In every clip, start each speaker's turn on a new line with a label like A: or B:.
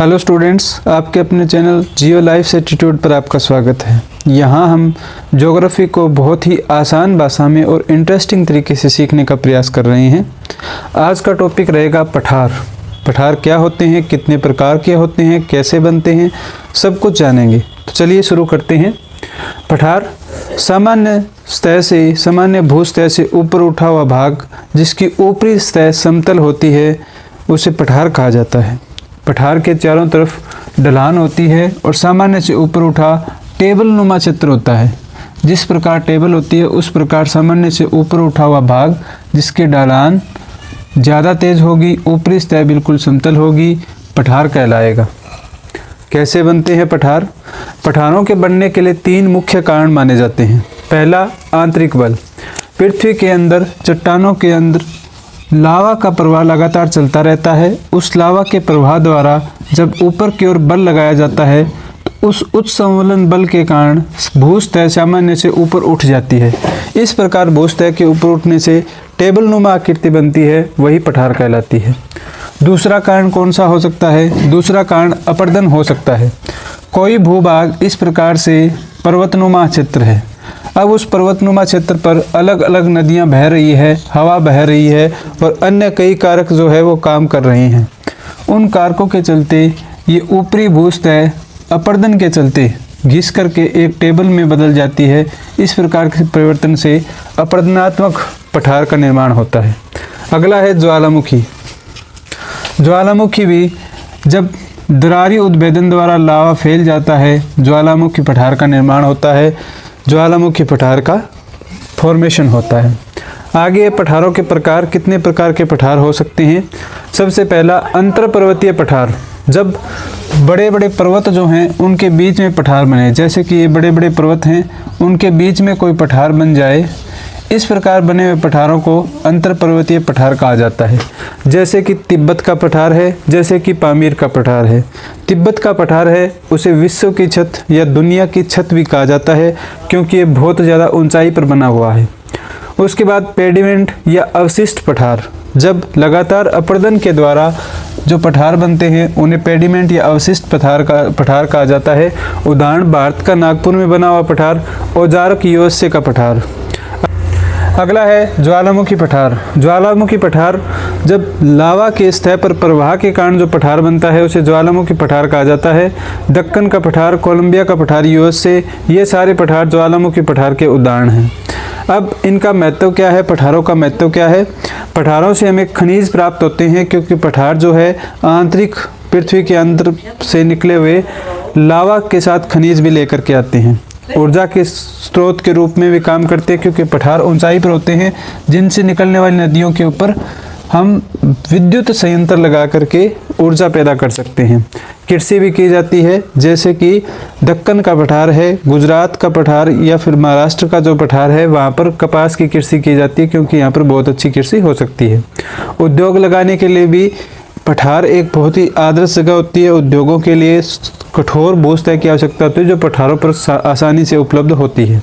A: Hello students, आपके अपने channel जियो life attitude पर आपका स्वागत है। यहाँ हम ज्योग्राफी को बहुत ही आसान भाषा में और इंटरेस्टिंग तरीके से सीखने का प्रयास कर रहे हैं। आज का टॉपिक रहेगा पठार। पठार क्या होते हैं, कितने प्रकार के होते हैं, कैसे बनते हैं, सब कुछ जानेंगे। तो चलिए शुरू करते हैं। पठार सामान्य भू सतह से ऊपर उठा हुआ भाग जिसकी ऊपरी सतह समतल होती है उसे पठार कहा जाता है। पठार के चारों तरफ ढलान होती है और सामान्य से ऊपर उठा टेबल नुमा क्षेत्र होता है। जिस प्रकार टेबल होती है उस प्रकार सामान्य से ऊपर उठा हुआ भाग जिसकी ढलान ज़्यादा तेज होगी, ऊपरी सतह बिल्कुल समतल होगी, पठार कहलाएगा। कैसे बनते हैं पठार? पठारों के बनने के लिए तीन मुख्य कारण माने जाते हैं। पहला, आंतरिक बल। पृथ्वी के अंदर चट्टानों के अंदर लावा का प्रवाह लगातार चलता रहता है। उस लावा के प्रवाह द्वारा जब ऊपर की ओर बल लगाया जाता है तो उस उच्च संवलन बल के कारण भूसतह सामान्य से ऊपर उठ जाती है। इस प्रकार भूसतह के ऊपर उठने से टेबल नुमा आकृति बनती है, वही पठार कहलाती है। दूसरा कारण कौन सा हो सकता है? दूसरा कारण अपर्दन हो सकता है। कोई भूभाग इस प्रकार से पर्वतनुमा क्षेत्र है। अब उस पर्वतनुमा क्षेत्र पर अलग अलग नदियां बह रही है, हवा बह रही है और अन्य कई कारक जो है वो काम कर रहे हैं। उन कारकों के चलते ये ऊपरी भूसतह अपर्दन के चलते घिस करके एक टेबल में बदल जाती है। इस प्रकार के परिवर्तन से अपर्दनात्मक पठार का निर्माण होता है। अगला है ज्वालामुखी। ज्वालामुखी भी जब दरारी उद्भेदन द्वारा लावा फैल जाता है, ज्वालामुखी पठार का निर्माण होता है, ज्वालामुखी पठार का फॉर्मेशन होता है। आगे पठारों के प्रकार, कितने प्रकार के पठार हो सकते हैं? सबसे पहला, अंतर पर्वतीय पठार। जब बड़े बड़े पर्वत जो हैं उनके बीच में पठार बने, जैसे कि ये बड़े बड़े पर्वत हैं उनके बीच में कोई पठार बन जाए, इस प्रकार बने हुए पठारों को अंतर पर्वतीय पठार कहा जाता है। जैसे कि तिब्बत का पठार है, जैसे कि पामीर का पठार है। तिब्बत का पठार है उसे विश्व की छत या दुनिया की छत भी कहा जाता है क्योंकि ये बहुत ज़्यादा ऊंचाई पर बना हुआ है। उसके बाद पेडिमेंट या अवशिष्ट पठार। जब लगातार अपर्दन के द्वारा जो पठार बनते हैं उन्हें पेडिमेंट या अवशिष्ट पठार कहा जाता है। उदाहरण भारत का नागपुर में बना हुआ पठार, औजारक यूएसए का पठार। अगला है ज्वालामुखी पठार। ज्वालामुखी पठार जब लावा के सतह पर प्रवाह के कारण जो पठार बनता है उसे ज्वालामुखी पठार कहा जाता है। दक्कन का पठार, कोलंबिया का पठार यूएसए, ये सारे पठार ज्वालामुखी पठार के उदाहरण हैं। अब इनका महत्व क्या है? पठारों का महत्व क्या है? पठारों से हमें खनिज प्राप्त होते हैं क्योंकि पठार जो है आंतरिक पृथ्वी के अंदर से निकले हुए लावा के साथ खनिज भी लेकर के आते हैं। ऊर्जा के स्रोत के रूप में भी काम करते हैं क्योंकि पठार ऊंचाई पर होते हैं जिनसे निकलने वाली नदियों के ऊपर हम विद्युत संयंत्र लगा करके ऊर्जा पैदा कर सकते हैं। कृषि भी की जाती है, जैसे कि दक्कन का पठार है, गुजरात का पठार या फिर महाराष्ट्र का जो पठार है वहाँ पर कपास की कृषि की जाती है क्योंकि यहाँ पर बहुत अच्छी कृषि हो सकती है। उद्योग लगाने के लिए भी पठार एक बहुत ही आदर्श जगह होती है। उद्योगों के लिए कठोर भूसतह की आवश्यकता होती है जो पठारों पर आसानी से उपलब्ध होती है।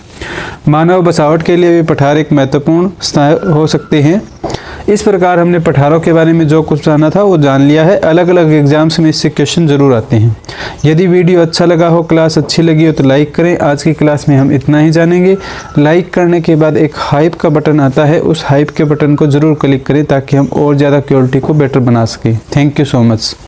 A: मानव बसावट के लिए भी पठार एक महत्वपूर्ण स्थान हो सकते हैं। इस प्रकार हमने पठारों के बारे में जो कुछ जाना था वो जान लिया है। अलग अलग एग्जाम्स में इससे क्वेश्चन जरूर आते हैं। यदि वीडियो अच्छा लगा हो, क्लास अच्छी लगी हो तो लाइक करें। आज की क्लास में हम इतना ही जानेंगे। लाइक करने के बाद एक हाइप का बटन आता है, उस हाइप के बटन को ज़रूर क्लिक करें ताकि हम और ज़्यादा क्वालिटी को बेटर बना सकें। Thank you so much.